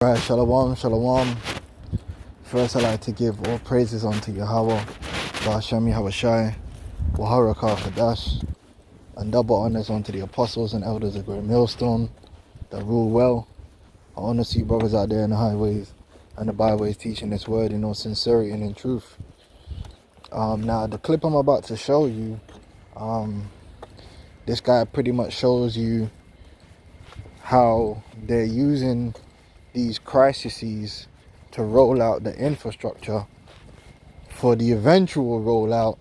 Right, shalom, shalom. First, I'd like to give all praises unto Yahweh, Ba'ashem Yahushai, Waharakah Kadash, and double honors unto the apostles and elders of Great Millstone that rule well. I honor to you brothers out there in the highways and the byways teaching this word in all sincerity and in truth. Now, the clip I'm about to show you, this guy pretty much shows you how they're using these crises to roll out the infrastructure for the eventual rollout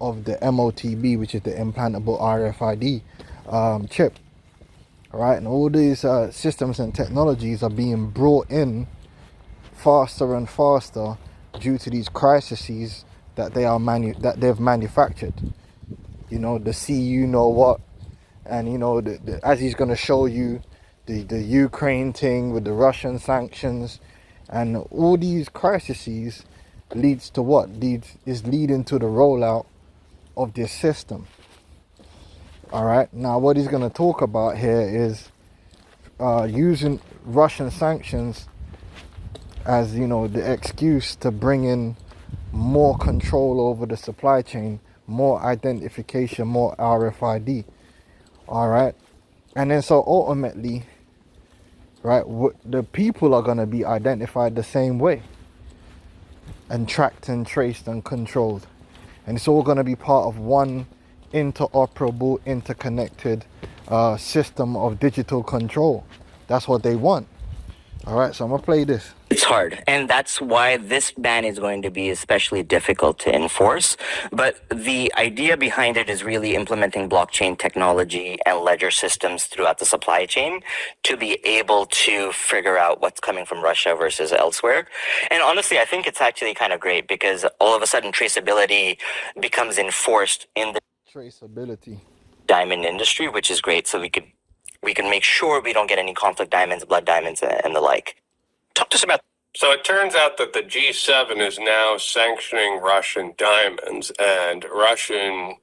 of the motb, which is the implantable RFID chip. All right, and all these systems and technologies are being brought in faster and faster due to these crises that they've manufactured. You know, the you know what, and you know as he's going to show you the Ukraine thing with the Russian sanctions, and all these crises leads to what? Is leading to the rollout of this system. All right, now what he's going to talk about here is using Russian sanctions as, you know, the excuse to bring in more control over the supply chain, more identification, more RFID. All right, and then so ultimately, right, the people are going to be identified the same way and tracked and traced and controlled, and it's all going to be part of one interoperable, interconnected system of digital control. That's what they want. All right, so I'm gonna play this. It's hard, and that's why this ban is going to be especially difficult to enforce. But the idea behind it is really implementing blockchain technology and ledger systems throughout the supply chain to be able to figure out what's coming from Russia versus elsewhere. And honestly, I think it's actually kind of great because all of a sudden traceability becomes enforced in the Traceability. diamond industry, which is great. So we can make sure we don't get any conflict diamonds, blood diamonds, and the like. Talk to us about. So it turns out that the G7 is now sanctioning Russian diamonds, and Russian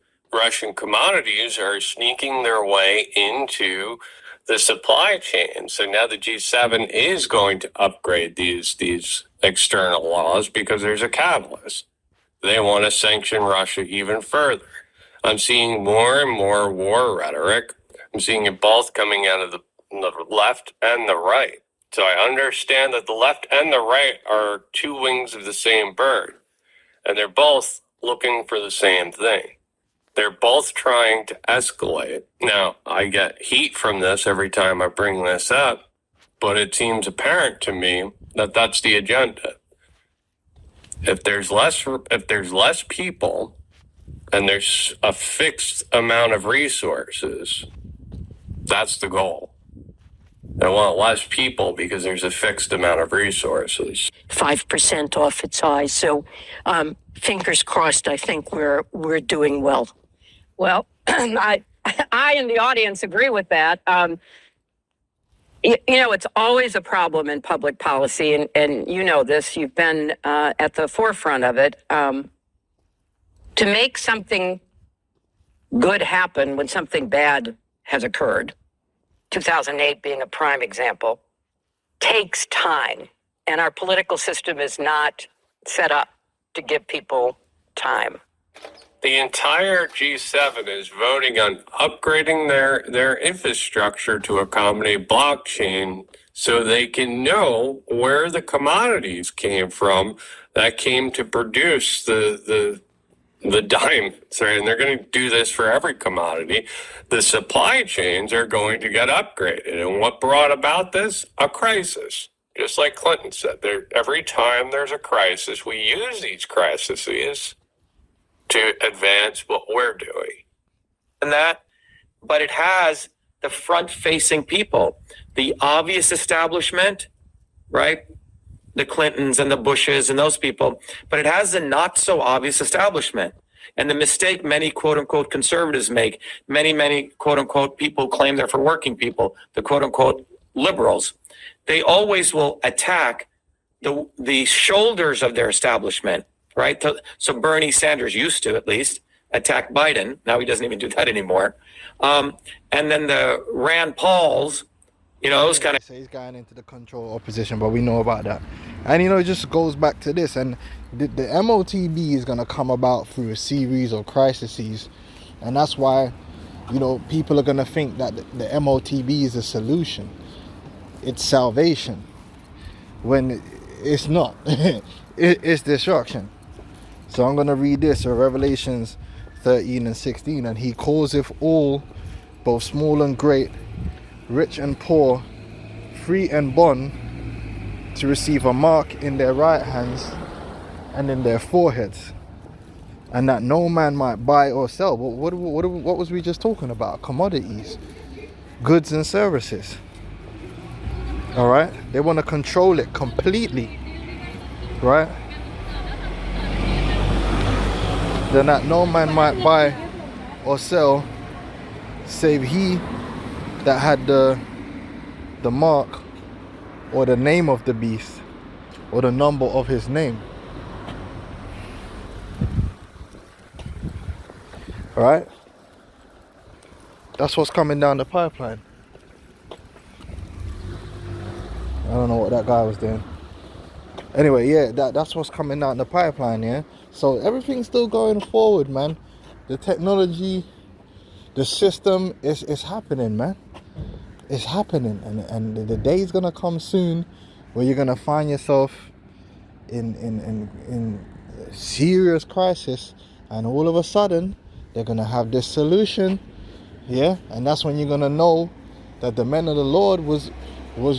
commodities are sneaking their way into the supply chain. So now the G7 is going to upgrade these external laws because there's a catalyst. They want to sanction Russia even further. I'm seeing more and more war rhetoric. I'm seeing it both coming out of the left and the right. So I understand that the left and the right are two wings of the same bird, and they're both looking for the same thing. They're both trying to escalate. Now, I get heat from this every time I bring this up, but it seems apparent to me that that's the agenda. If there's less people and there's a fixed amount of resources, that's the goal. They want less people because there's a fixed amount of resources. 5% off its high. So fingers crossed, I think we're doing well. Well, I in the audience agree with that. You know, it's always a problem in public policy, and you know this, you've been at the forefront of it. To make something good happen when something bad has occurred, 2008 being a prime example, takes time. And our political system is not set up to give people time. The entire G7 is voting on upgrading their infrastructure to accommodate blockchain so they can know where the commodities came from that came to produce the diamonds, right? And they're going to do this for every commodity. The supply chains are going to get upgraded. And what brought about this? A crisis. Just like Clinton said, every time there's a crisis, we use these crises to advance what we're doing. And that, but it has the front-facing people, the obvious establishment, right? The Clintons and the Bushes and those people, but it has the not so obvious establishment. And the mistake many quote unquote conservatives make, many quote unquote people claim they're for working people, the quote unquote liberals, they always will attack the shoulders of their establishment, right? So Bernie Sanders used to, at least, attack Biden. Now he doesn't even do that anymore. And then the Rand Pauls You know, those kind of. So he's going into the control opposition, but we know about that. And you know, it just goes back to this. And the MOTB is going to come about through a series of crises. And that's why, you know, people are going to think that the MOTB is a solution. It's salvation. When it's not. It's destruction. So I'm going to read this, Revelations 13 and 16. And he causeth all, both small and great, rich and poor, free and bond, to receive a mark in their right hands and in their foreheads, and that no man might buy or sell. What was we just talking about? Commodities, goods and services. All right, they want to control it completely, right? Then that no man might buy or sell, save he that had the mark or the name of the beast or the number of his name. All right, that's what's coming down the pipeline. I don't know what that guy was doing. Anyway, yeah, that's what's coming down the pipeline. Yeah, so everything's still going forward, man. The technology, the system is happening, man. It's happening, and the day's gonna come soon where you're gonna find yourself in serious crisis, and all of a sudden they're gonna have this solution, yeah, and that's when you're gonna know that the men of the Lord was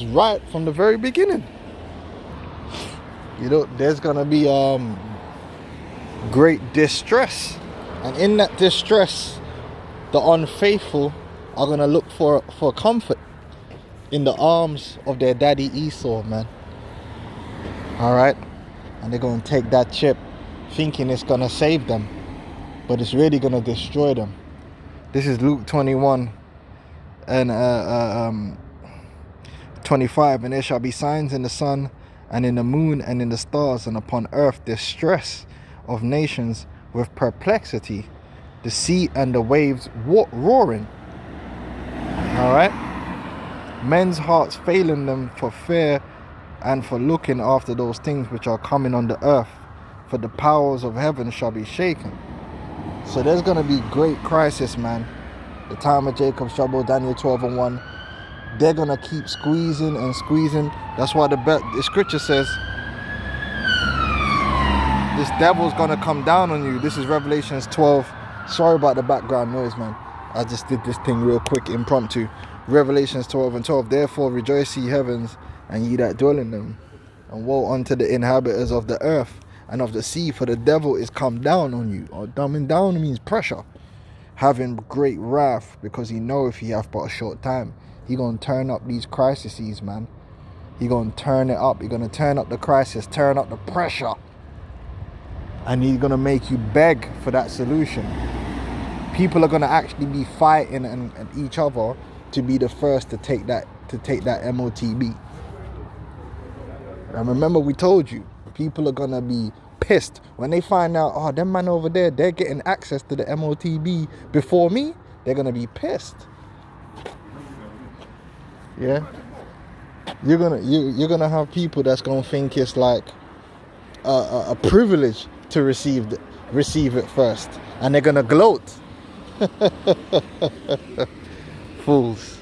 right from the very beginning. You know, there's gonna be great distress, and in that distress, the unfaithful are gonna look for comfort in the arms of their daddy Esau, man. All right, and they're gonna take that chip, thinking it's gonna save them, but it's really gonna destroy them. This is Luke 21 and 25. And there shall be signs in the sun and in the moon and in the stars, and upon earth distress of nations with perplexity, the sea and the waves roaring. All right, men's hearts failing them for fear and for looking after those things which are coming on the earth, for the powers of heaven shall be shaken. So there's going to be great crisis, man. The time of Jacob's trouble, Daniel 12 and 1. They're going to keep squeezing and squeezing. That's why the scripture says this devil's going to come down on you. This is Revelations 12. Sorry about the background noise, man. I just did this thing real quick, impromptu. Revelations 12 and 12. Therefore rejoice, ye heavens, and ye that dwell in them. And woe unto the inhabitants of the earth and of the sea, for the devil is come down on you. Or dumbing down means pressure. Having great wrath, because he knoweth he hath but a short time. He gonna turn up these crises, man. He gonna turn it up. He gonna turn up the crisis, turn up the pressure. And he's gonna make you beg for that solution. People are gonna actually be fighting and each other to be the first to take that MOTB. And remember, we told you, people are gonna be pissed when they find out, oh, them man over there, they're getting access to the MOTB before me. They're gonna be pissed. Yeah, you're gonna have people that's gonna think it's like a privilege to receive it first, and they're gonna gloat. Fools.